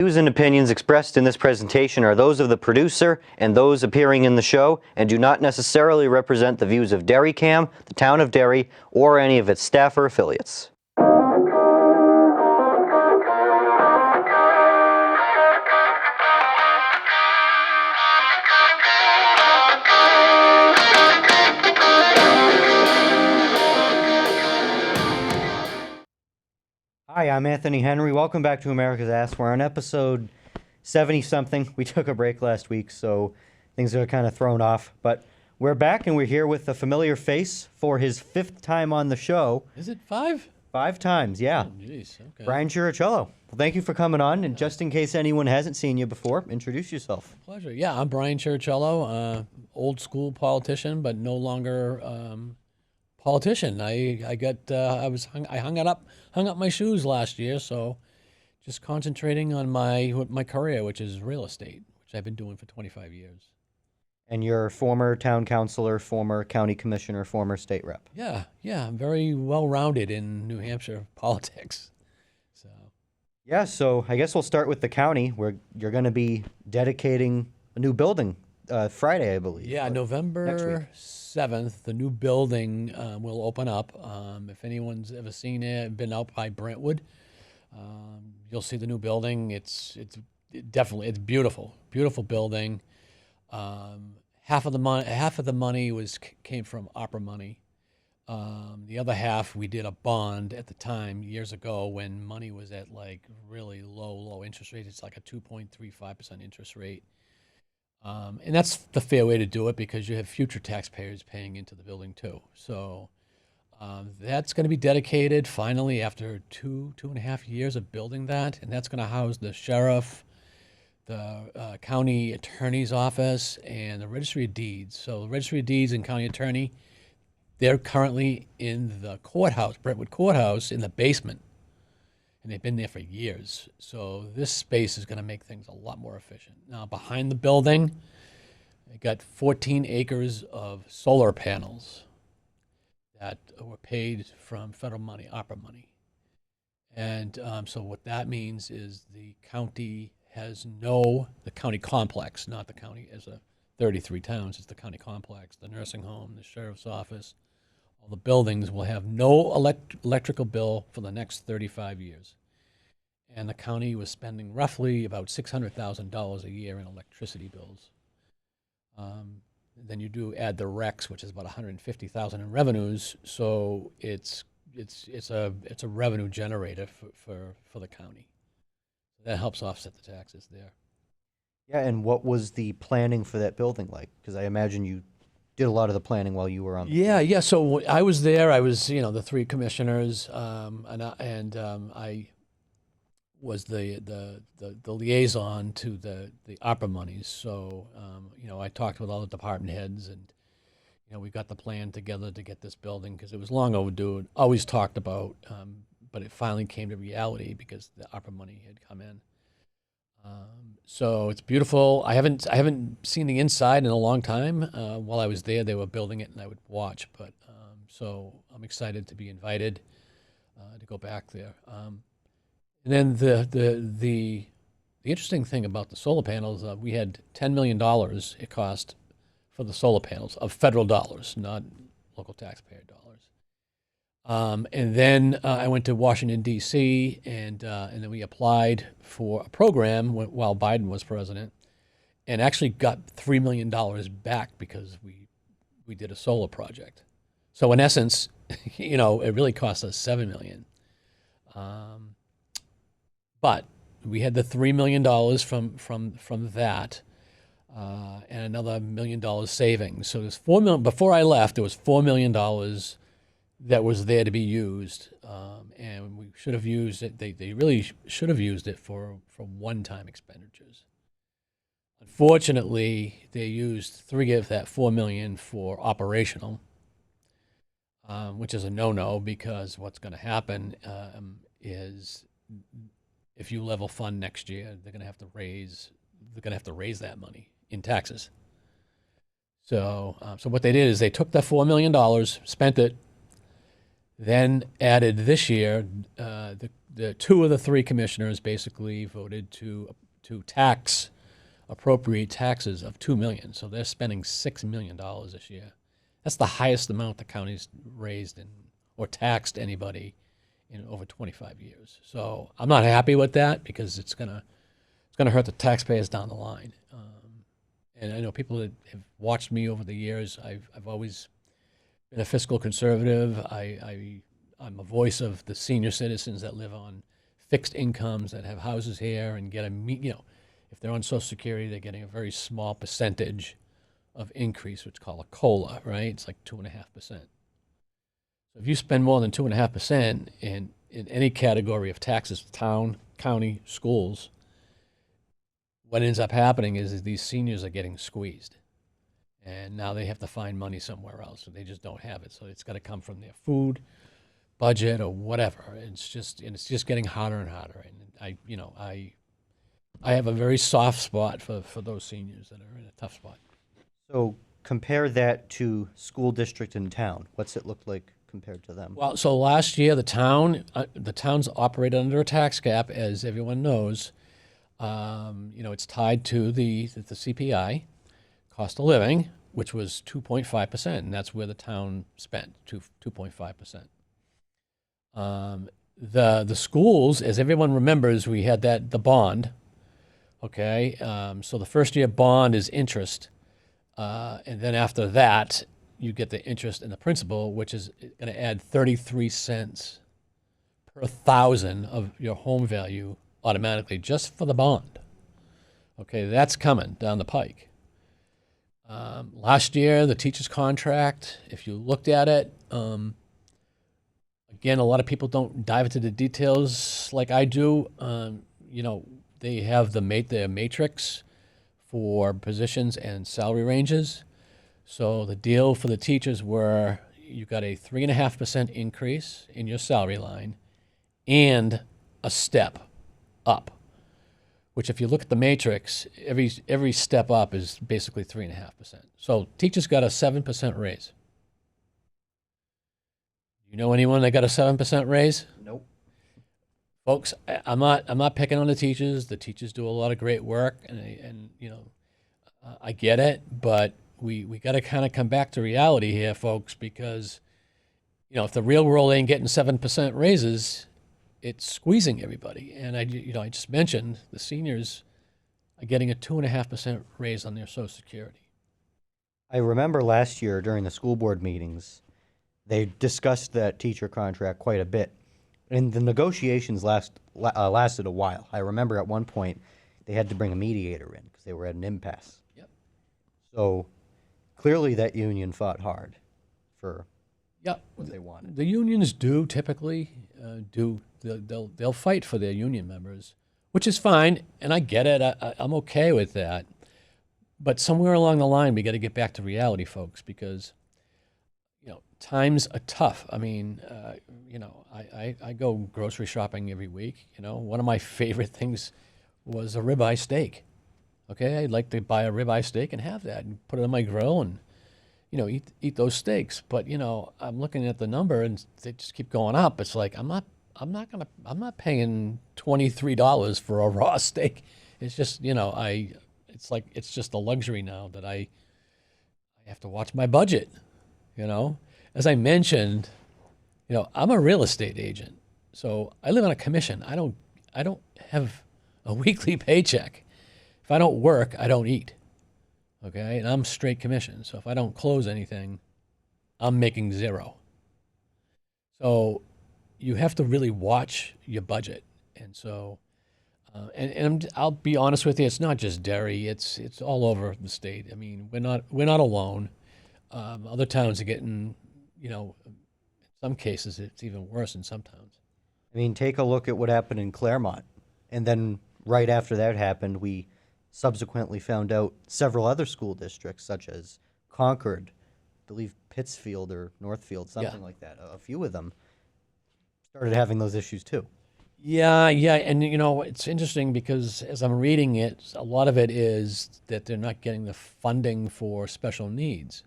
Views and opinions expressed in this presentation are those of the producer and those appearing in the show and do not necessarily represent the views of DerryCam, the Town of Derry, or any of its staff or affiliates. Hi, I'm Anthony Henry. Welcome back to America's Ass. We're on episode 70-something. We took a break last week, so things are kind of thrown off. But we're back, and we're here with a familiar face for his 5th time on the show. Is it 5? 5 times, yeah. Oh, jeez, okay. Brian Chirichiello. Well, thank you for coming on, and just in case anyone hasn't seen you before, introduce yourself. Pleasure. Yeah, I'm Brian Chirichiello, old school politician, but no longer politician. I hung up my shoes last year, so just concentrating on my career, which is real estate, which I've been doing for 25 years. And you're former town councilor, former county commissioner, former state rep. Yeah, I'm very well-rounded in New Hampshire politics. Yeah, so I guess we'll start with the county, where you're going to be dedicating a new building Friday, I believe. Yeah, November 7th, the new building will open up. If anyone's ever seen it, been out by Brentwood, you'll see the new building. It's beautiful, beautiful building. Half of the money came from opera money. The other half, we did a bond at the time years ago when money was at like really low interest rate. It's like a 2.35% interest rate. And that's the fair way to do it because you have future taxpayers paying into the building too. So that's going to be dedicated finally after two and a half years of building that. And that's going to house the sheriff, the county attorney's office, and the registry of deeds. So the registry of deeds and county attorney, they're currently in the courthouse, Brentwood Courthouse, in the basement. And they've been there for years. So this space is going to make things a lot more efficient. Now, behind the building, I got 14 acres of solar panels that were paid from federal money, opera money. And so what that means is the county the county complex, not the county as a 33 towns, it's the county complex, the nursing home, the sheriff's office, all the buildings will have no electrical bill for the next 35 years. And the county was spending roughly about $600,000 a year in electricity bills. Then you do add the RECs, which is about $150,000 in revenues. So it's a revenue generator for the county. That helps offset the taxes there. Yeah, and what was the planning for that building like? Because I imagine you did a lot of the planning while you were on. Yeah. So I was there. I was, the 3 commissioners, and I was the liaison to the opera monies. So I talked with all the department heads, and we got the plan together to get this building because it was long overdue. Always talked about, but it finally came to reality because the opera money had come in. So it's beautiful. I haven't seen the inside in a long time. While I was there, they were building it, and I would watch. But so I'm excited to be invited to go back there. And then the interesting thing about the solar panels, we had $10 million it cost for the solar panels of federal dollars, not local taxpayer dollars. And then I went to Washington, D.C., and then we applied for a program while Biden was president and actually got $3 million back because we did a solar project. So in essence, it really cost us $7 million. But we had the $3 million from that and another $1 million savings. So there's $4 million. Before I left, there was $4 million that was there to be used, and we should have used it. They really should have used it for one-time expenditures. Unfortunately, they used $3 of that $4 million for operational, which is a no-no because what's going to happen is if you level fund next year, they're going to have to raise that money in taxes. So what they did is they took that $4 million, spent it, then added this year, the the two of the three commissioners basically voted to appropriate taxes of $2 million. So they're spending $6 million this year. That's the highest amount the county's raised or taxed anybody in over 25 years. So I'm not happy with that because it's gonna hurt the taxpayers down the line. And I know people that have watched me over the years. I've always been a fiscal conservative. I'm a voice of the senior citizens that live on fixed incomes, that have houses here and get if they're on Social Security, they're getting a very small percentage of increase, which is called a COLA, right? It's like 2.5%. So if you spend more than 2.5% in any category of taxes, town, county, schools, what ends up happening is these seniors are getting squeezed. And now they have to find money somewhere else, so they just don't have it. So it's got to come from their food budget or whatever. It's just getting harder and harder. And I have a very soft spot for those seniors that are in a tough spot. So compare that to school district and town. What's it look like compared to them? Well, so last year the towns operated under a tax cap, as everyone knows. It's tied to the CPI, cost of living, which was 2.5%, and that's where the town spent 2.5%. The schools, as everyone remembers, we had the bond. Okay, so the first year bond is interest, and then after that you get the interest and the principal, which is going to add 33 cents per thousand of your home value automatically just for the bond. Okay, that's coming down the pike. Last year, the teacher's contract, if you looked at it, again, a lot of people don't dive into the details like I do. They have their matrix for positions and salary ranges. So the deal for the teachers were you got a 3.5% increase in your salary line and a step up, which if you look at the matrix, every step up is basically 3.5%. So teachers got a 7% raise. You know anyone that got a 7% raise? Nope. Folks, I'm not picking on the teachers. The teachers do a lot of great work, and I get it, but we got to kind of come back to reality here, folks, because if the real world ain't getting 7% raises, it's squeezing everybody. And I just mentioned the seniors are getting a 2.5% raise on their Social Security. I remember last year during the school board meetings, they discussed that teacher contract quite a bit. And the negotiations lasted a while. I remember at one point they had to bring a mediator in because they were at an impasse. Yep. So clearly that union fought hard for what they wanted. The unions do typically they'll fight for their union members, which is fine, and I get it. I'm okay with that. But somewhere along the line, we got to get back to reality, folks, because times are tough. I mean, I go grocery shopping every week. One of my favorite things was a ribeye steak. Okay, I'd like to buy a ribeye steak and have that and put it on my grill and eat those steaks. But I'm looking at the number and they just keep going up. It's like I'm not paying $23 for a raw steak. It's just it's just a luxury now that I have to watch my budget. As I mentioned, I'm a real estate agent, so I live on a commission. I don't have a weekly paycheck. If I don't work, I don't eat. Okay, and I'm straight commission. So if I don't close anything, I'm making zero. So you have to really watch your budget. And so, I'll be honest with you, it's not just Derry. It's all over the state. I mean, we're not alone. Other towns are getting, in some cases, it's even worse in some towns. I mean, take a look at what happened in Claremont. And then right after that happened, we subsequently found out several other school districts, such as Concord, I believe Pittsfield or Northfield, something like that. A few of them started having those issues too. Yeah. And, it's interesting because as I'm reading it, a lot of it is that they're not getting the funding for special needs.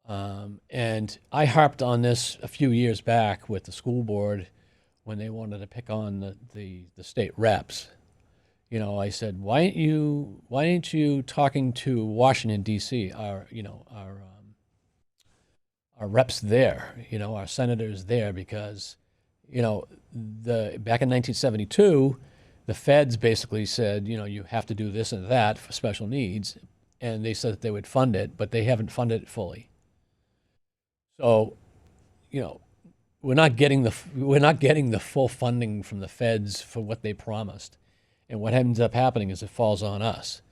And I harped on this a few years back with the school board when they wanted to pick on the state reps. I said, why ain't you talking to Washington D.C. Our reps there, our senators there, because back in 1972, the feds basically said, you have to do this and that for special needs, and they said that they would fund it, but they haven't funded it fully. So, we're not getting the full funding from the feds for what they promised, and what ends up happening is it falls on us.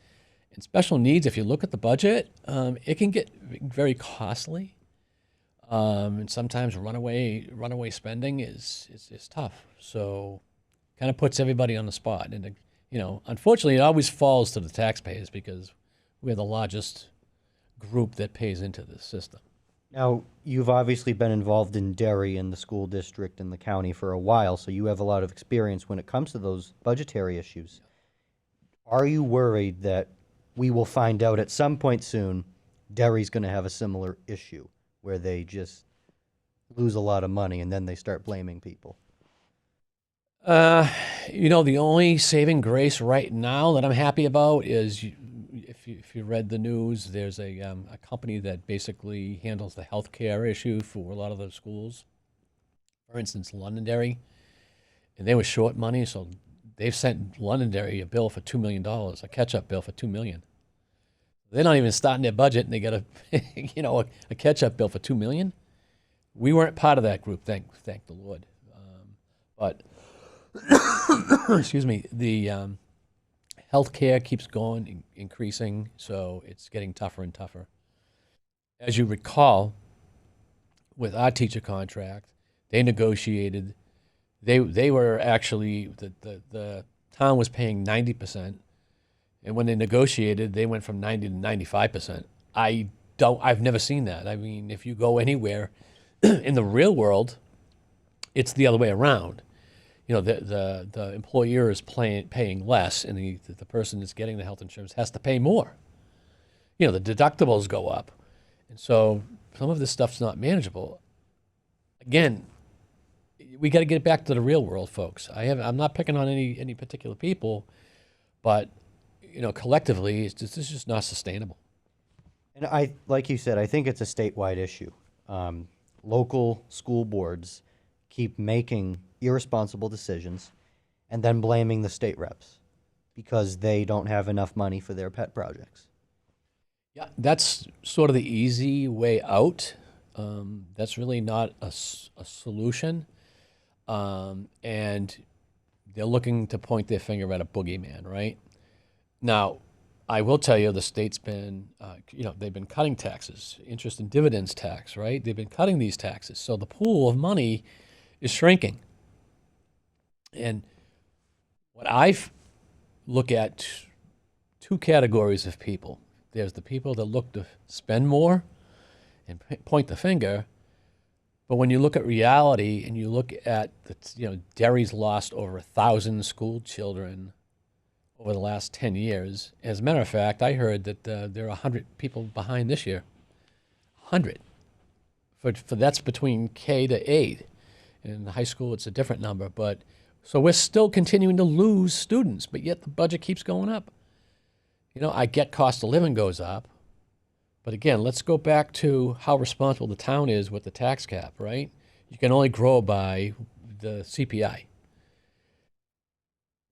And special needs, if you look at the budget, it can get very costly. And sometimes runaway spending is tough. So, kind of puts everybody on the spot. And unfortunately, it always falls to the taxpayers because we're the largest group that pays into this system. Now, you've obviously been involved in Derry and the school district and the county for a while, so you have a lot of experience when it comes to those budgetary issues. Are you worried that we will find out at some point soon Derry's going to have a similar issue, where they just lose a lot of money and then they start blaming people? The only saving grace right now that I'm happy about is if you read the news, there's a company that basically handles the healthcare issue for a lot of the schools. For instance, Londonderry, and they were short money, so they've sent Londonderry a bill for $2 million, a catch-up bill for $2 million. They're not even starting their budget, and they got a catch-up bill for $2 million. We weren't part of that group, thank the Lord. But excuse me, the healthcare keeps going, increasing, so it's getting tougher and tougher. As you recall, with our teacher contract, they negotiated. They were actually the town was paying 90%. And when they negotiated, they went from 90 to 95%. I've never seen that. I mean, if you go anywhere in the real world, it's the other way around. The employer is paying less, and the person that's getting the health insurance has to pay more. The deductibles go up. And so some of this stuff's not manageable. Again, we got to get back to the real world, folks. I'm not picking on any particular people, but collectively, this is just not sustainable. And like you said, I think it's a statewide issue. Local school boards keep making irresponsible decisions and then blaming the state reps because they don't have enough money for their pet projects. Yeah, that's sort of the easy way out. That's really not a solution. And they're looking to point their finger at a boogeyman, right? Now, I will tell you the state's been, they've been cutting taxes, interest and dividends tax, right? They've been cutting these taxes. So the pool of money is shrinking. And what I look at two categories of people. There's the people that look to spend more and point the finger. But when you look at reality and you look at, Derry's lost over 1,000 school children over the last 10 years. As a matter of fact, I heard that there are 100 people behind this year. 100. For that's between K to 8. And in the high school, it's a different number. But so we're still continuing to lose students, but yet the budget keeps going up. I get cost of living goes up. But again, let's go back to how responsible the town is with the tax cap, right? You can only grow by the CPI.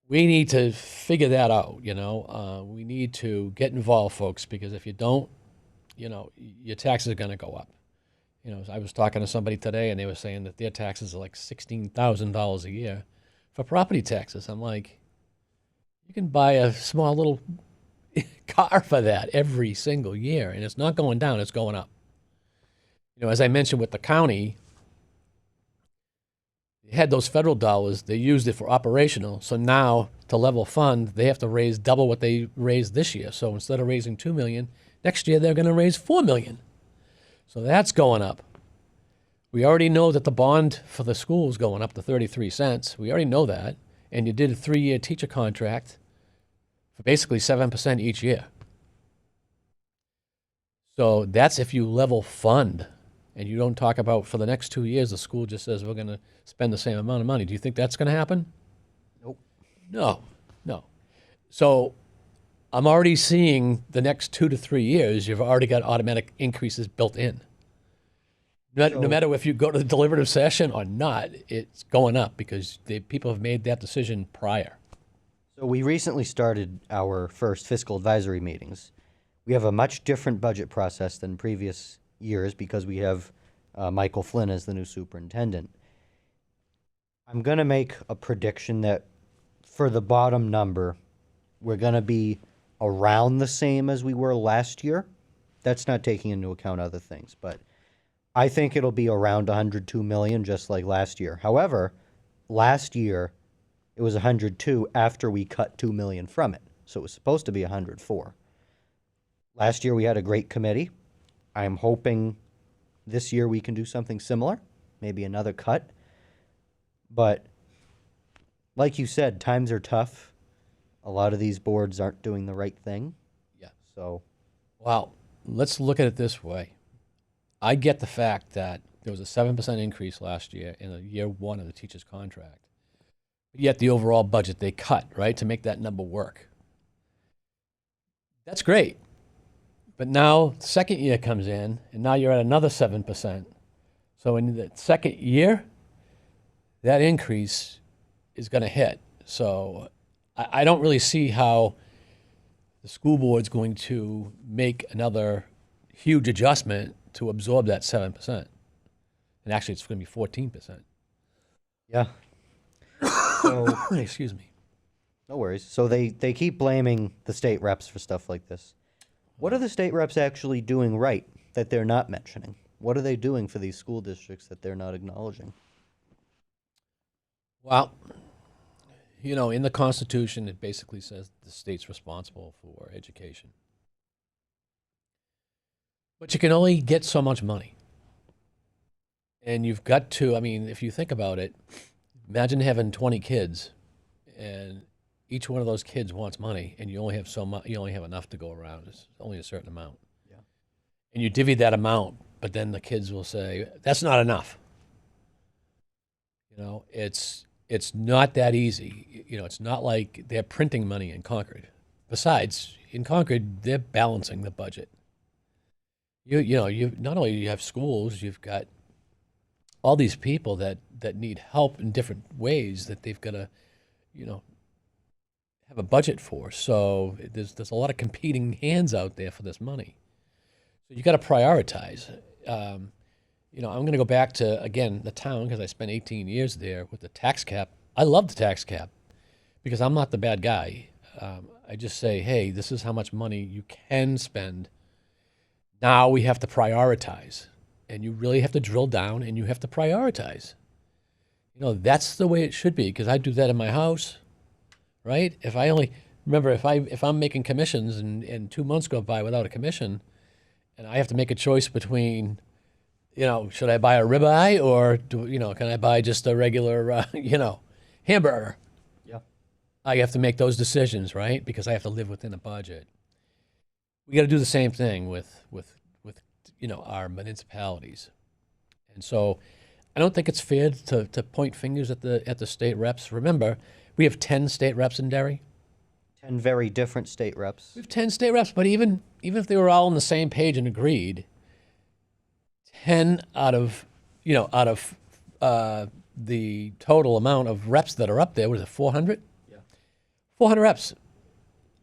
We need to figure that out, We need to get involved, folks, because if you don't, your taxes are going to go up. I was talking to somebody today, and they were saying that their taxes are like $16,000 a year for property taxes. I'm like, you can buy a small little car for that every single year, and it's not going down, it's going up. As I mentioned with the county, they had those federal dollars, they used it for operational, so now to level fund, they have to raise double what they raised this year. So instead of raising $2 million, next year they're going to raise $4 million. So that's going up. We already know that the bond for the school is going up to 33 cents. We already know that. And you did a 3-year teacher contract for basically 7% each year. So that's if you level fund. and you don't talk about for the next 2 years, the school just says we're going to spend the same amount of money. Do you think that's going to happen? Nope. No, no. So I'm already seeing the next 2 to 3 years, you've already got automatic increases built in. No matter if you go to the deliberative session or not, it's going up because people have made that decision prior. So we recently started our first fiscal advisory meetings. We have a much different budget process than previous years because we have Michael Flynn as the new superintendent. I'm going to make a prediction that for the bottom number, we're going to be around the same as we were last year. That's not taking into account other things, but I think it'll be around 102 million, just like last year. However, last year it was 102 after we cut 2 million from it, so it was supposed to be 104. Last year we had a great committee. I'm hoping this year we can do something similar, maybe another cut. But like you said, times are tough. A lot of these boards aren't doing the right thing. Yeah. So, Well, let's look at it this way. I get the fact that there was a 7% increase last year in the year one of the teacher's contract. Yet the overall budget they cut, right, to make that number work. That's great. But now the second year comes in, and now you're at another 7%. So in the second year, that increase is going to hit. So I don't really see how the school board's going to make another huge adjustment to absorb that 7%. And actually, it's going to be 14%. yeah. So, Excuse me. no worries. So they keep blaming the state reps for stuff like this. What are the state reps actually doing right that they're not mentioning? What are they doing for these school districts that they're not acknowledging? Well, you know, in the Constitution, it basically says the state's responsible for education. But you can only get so much money. And you've got to, I mean, if you think about it, imagine having 20 kids and each one of those kids wants money and you only have so much, you only have enough to go around. It's only a certain amount. Yeah. And you divvy that amount, but then the kids will say, that's not enough. You know, it's not that easy. You know, it's not like they're printing money in Concord. Besides, in Concord, they're balancing the budget. You know, you not only you have schools, you've got all these people that need help in different ways that they've got to, you know, have a budget for. So there's a lot of competing hands out there for this money. So you got to prioritize. You know, I'm going to go back to, again, the town because I spent 18 years there with the tax cap. I love the tax cap because I'm not the bad guy. I just say, hey, this is how much money you can spend. Now we have to prioritize. And you really have to drill down and you have to prioritize. You know, that's the way it should be because I do that in my house, right? If I only, remember, if I'm making commissions and 2 months go by without a commission and I have to make a choice between, you know, should I buy a ribeye or, can I buy just a regular, hamburger? Yeah. I have to make those decisions, right? Because I have to live within a budget. We got to do the same thing with our municipalities. And so I don't think it's fair to point fingers at the state reps. Remember, we have 10 state reps in Derry. 10 very different state reps. We have 10 state reps, but even if they were all on the same page and agreed, 10 out of the total amount of reps that are up there, what is it, 400? Yeah. 400 reps.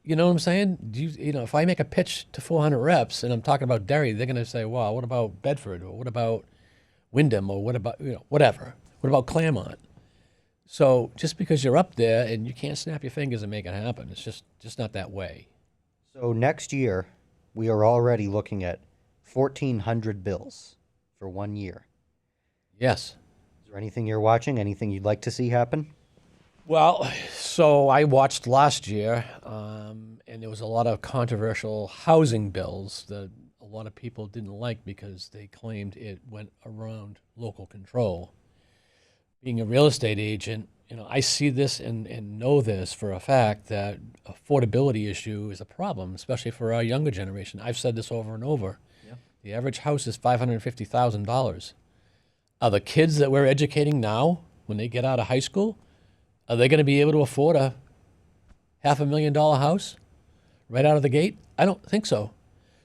You know what I'm saying? If I make a pitch to 400 reps and I'm talking about Derry, they're going to say, wow, what about Bedford? Or what about Wyndham? Or what about, whatever? What about Claremont? So just because you're up there and you can't snap your fingers and make it happen, it's just not that way. So next year, we are already looking at 1,400 bills for 1 year. Yes. Is there anything you're watching? Anything you'd like to see happen? Well, so I watched last year, and there was a lot of controversial housing bills that a lot of people didn't like because they claimed it went around local control. Being a real estate agent, I see this and know this for a fact that affordability issue is a problem, especially for our younger generation. I've said this over and over. Yeah. The average house is $550,000. Are the kids that we're educating now, when they get out of high school, are they going to be able to afford a $500,000 house right out of the gate? I don't think so.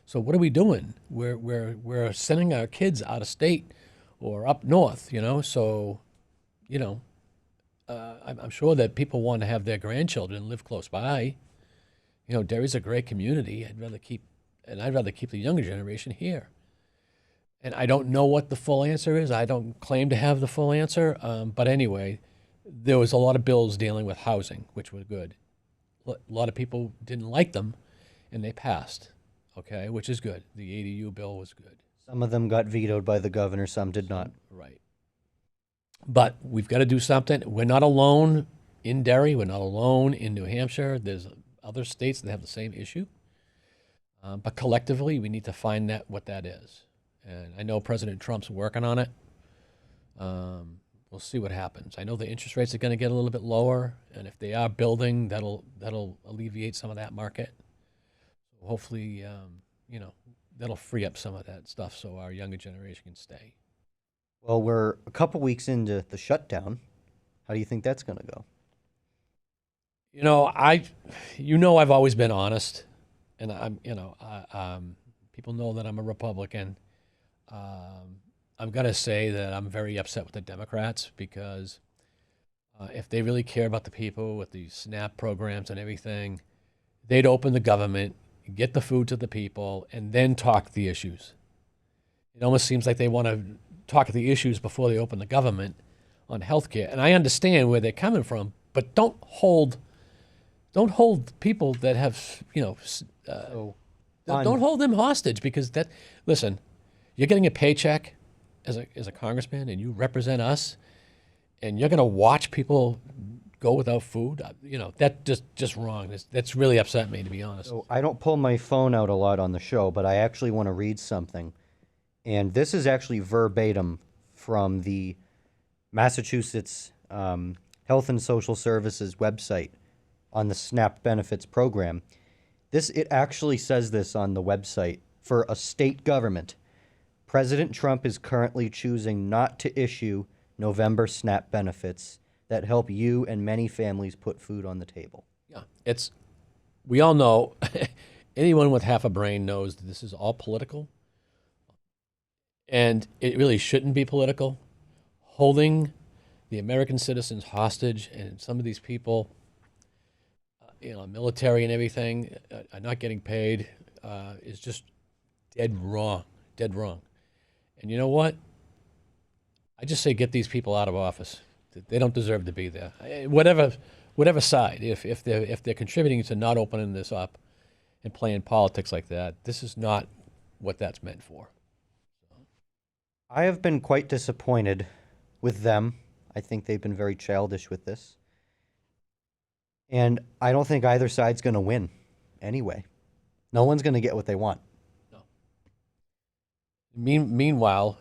So what are we doing? We're sending our kids out of state or up north, you know. So, you know, I'm sure that people want to have their grandchildren live close by. You know, Derry's a great community. I'd rather keep the younger generation here. And I don't know what the full answer is. I don't claim to have the full answer. But anyway, there was a lot of bills dealing with housing, which were good. A lot of people didn't like them, and they passed, okay, which is good. The ADU bill was good. Some of them got vetoed by the governor, some did not. Right. But we've got to do something. We're not alone in Derry. We're not alone in New Hampshire. There's other states that have the same issue. But collectively, we need to find what that is. And I know President Trump's working on it. We'll see what happens. I know the interest rates are going to get a little bit lower, and if they are building, that'll alleviate some of that market. Hopefully, you know, that'll free up some of that stuff so our younger generation can stay. Well, we're a couple weeks into the shutdown. How do you think that's going to go? You know, I've always been honest, and people know that I'm a Republican. I'm going to say that I'm very upset with the Democrats because if they really care about the people with these SNAP programs and everything, they'd open the government, get the food to the people, and then talk the issues. It almost seems like they want to talk the issues before they open the government on healthcare. And I understand where they're coming from, but don't hold people that have, don't hold them hostage because listen, you're getting a paycheck as a congressman and you represent us and you're going to watch people go without food. That just wrong. That's really upset me, to be honest. So I don't pull my phone out a lot on the show, but I actually want to read something. And this is actually verbatim from the Massachusetts Health and Social Services website on the SNAP benefits program. It actually says this on the website. For a state government, President Trump is currently choosing not to issue November SNAP benefits that help you and many families put food on the table. Yeah, we all know, anyone with half a brain knows that this is all political. And it really shouldn't be political. Holding the American citizens hostage and some of these people, military and everything, are not getting paid is just dead wrong. And you know what? I just say get these people out of office. They don't deserve to be there. Whatever side, if they're contributing to not opening this up and playing politics like that, this is not what that's meant for. I have been quite disappointed with them. I think they've been very childish with this. And I don't think either side's going to win anyway. No one's going to get what they want. No. Meanwhile,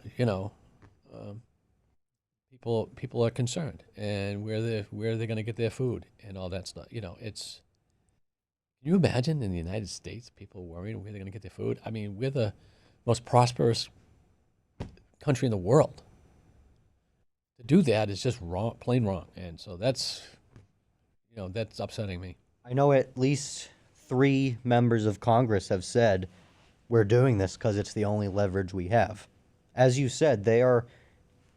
people are concerned, and where are they going to get their food and all that stuff. Can you imagine in the United States people worrying where they're going to get their food? I mean, we're the most prosperous country in the world. To do that is just wrong, plain wrong, and so that's upsetting me. I know at least 3 members of Congress have said we're doing this because it's the only leverage we have. As you said, they are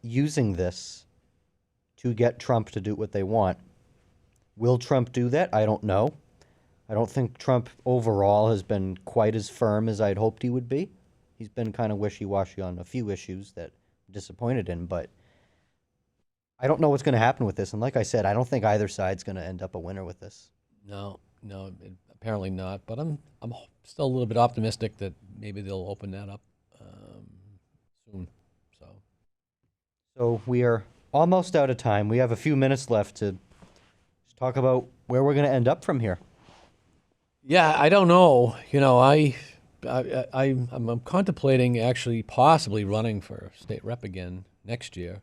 using this to get Trump to do what they want. Will Trump do that? I don't know. I don't think Trump overall has been quite as firm as I'd hoped he would be. He's been kind of wishy-washy on a few issues that I'm disappointed in, but I don't know what's going to happen with this. And like I said, I don't think either side's going to end up a winner with this. No, apparently not. But I'm still a little bit optimistic that maybe they'll open that up soon. So we are almost out of time. We have a few minutes left to talk about where we're going to end up from here. Yeah, I don't know. I'm contemplating actually possibly running for state rep again next year.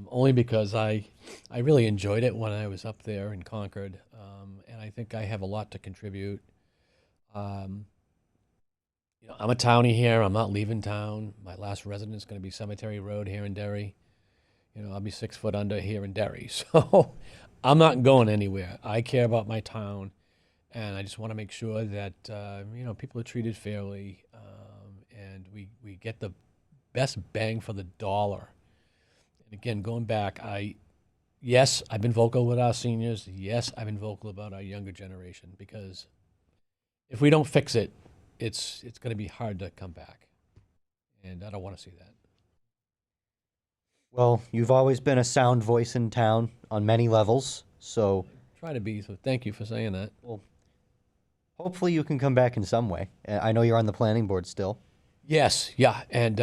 Only because I really enjoyed it when I was up there in Concord, and I think I have a lot to contribute. I'm a townie here. I'm not leaving town. My last residence is going to be Cemetery Road here in Derry. I'll be 6 foot under here in Derry. So I'm not going anywhere. I care about my town, and I just want to make sure that, people are treated fairly, and we get the best bang for the dollar. And again, going back, yes, I've been vocal with our seniors. Yes, I've been vocal about our younger generation, because if we don't fix it, it's going to be hard to come back. And I don't want to see that. Well, you've always been a sound voice in town on many levels, so Try to be, so thank you for saying that. well, hopefully you can come back in some way. I know you're on the planning board still. Yes, yeah, and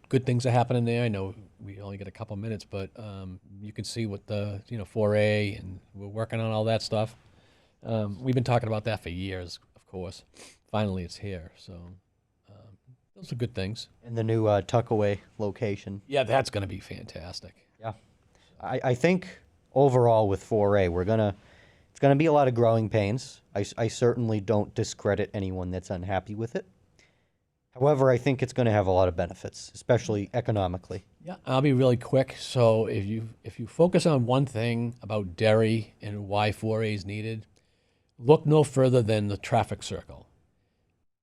good things are happening there. I know we only get a couple minutes, but you can see what the 4A, and we're working on all that stuff. We've been talking about that for years, of course. Finally, it's here, so those are good things. And the new Tuckaway location. Yeah, that's going to be fantastic. Yeah. I think overall with 4A, it's gonna be a lot of growing pains. I certainly don't discredit anyone that's unhappy with it. However, I think it's gonna have a lot of benefits, especially economically. Yeah, I'll be really quick. So if you focus on one thing about Derry and why 4A is needed, look no further than the traffic circle.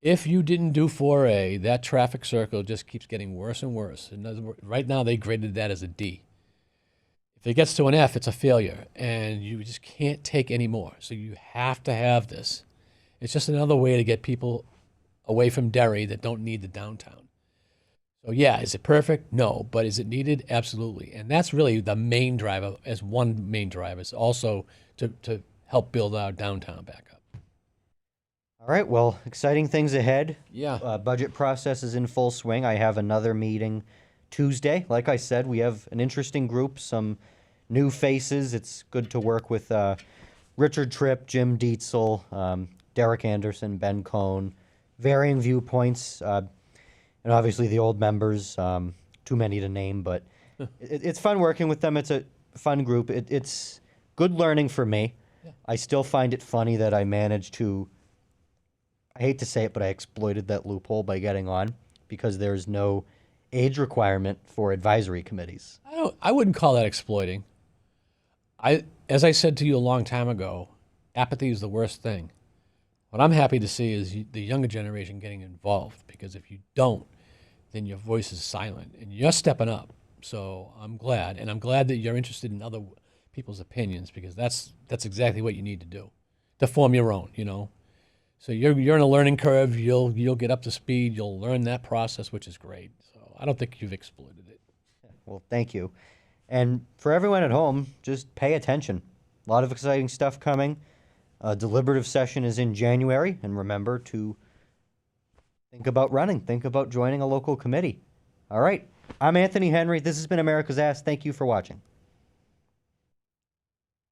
If you didn't do 4A, that traffic circle just keeps getting worse and worse. Right now, they graded that as a D. If it gets to an F, it's a failure, and you just can't take any more. So you have to have this. It's just another way to get people away from Derry that don't need the downtown. So yeah, is it perfect? No, but is it needed? Absolutely. And that's really the main driver, as one main driver. It's also to help build our downtown back up. All right, well, exciting things ahead. Yeah. Budget process is in full swing. I have another meeting Tuesday. Like I said, we have an interesting group, some new faces. It's good to work with Richard Tripp, Jim Dietzel, Derek Anderson, Ben Cohn, varying viewpoints, and obviously the old members, too many to name, but it's fun working with them. It's a fun group. It's good learning for me. Yeah. I still find it funny that I managed to, I hate to say it, but I exploited that loophole by getting on, because there's no age requirement for advisory committees. I wouldn't call that exploiting. As I said to you a long time ago, apathy is the worst thing. What I'm happy to see is the younger generation getting involved, because if you don't, then your voice is silent, and you're stepping up. So I'm glad, and I'm glad that you're interested in other people's opinions, because that's exactly what you need to do, to form your own. So you're in a learning curve. You'll get up to speed. You'll learn that process, which is great. So I don't think you've exploited it. Well, thank you. And for everyone at home, just pay attention. A lot of exciting stuff coming. Deliberative session is in January, and remember to think about running. Think about joining a local committee. All right. I'm Anthony Henry. This has been America's Ass. Thank you for watching.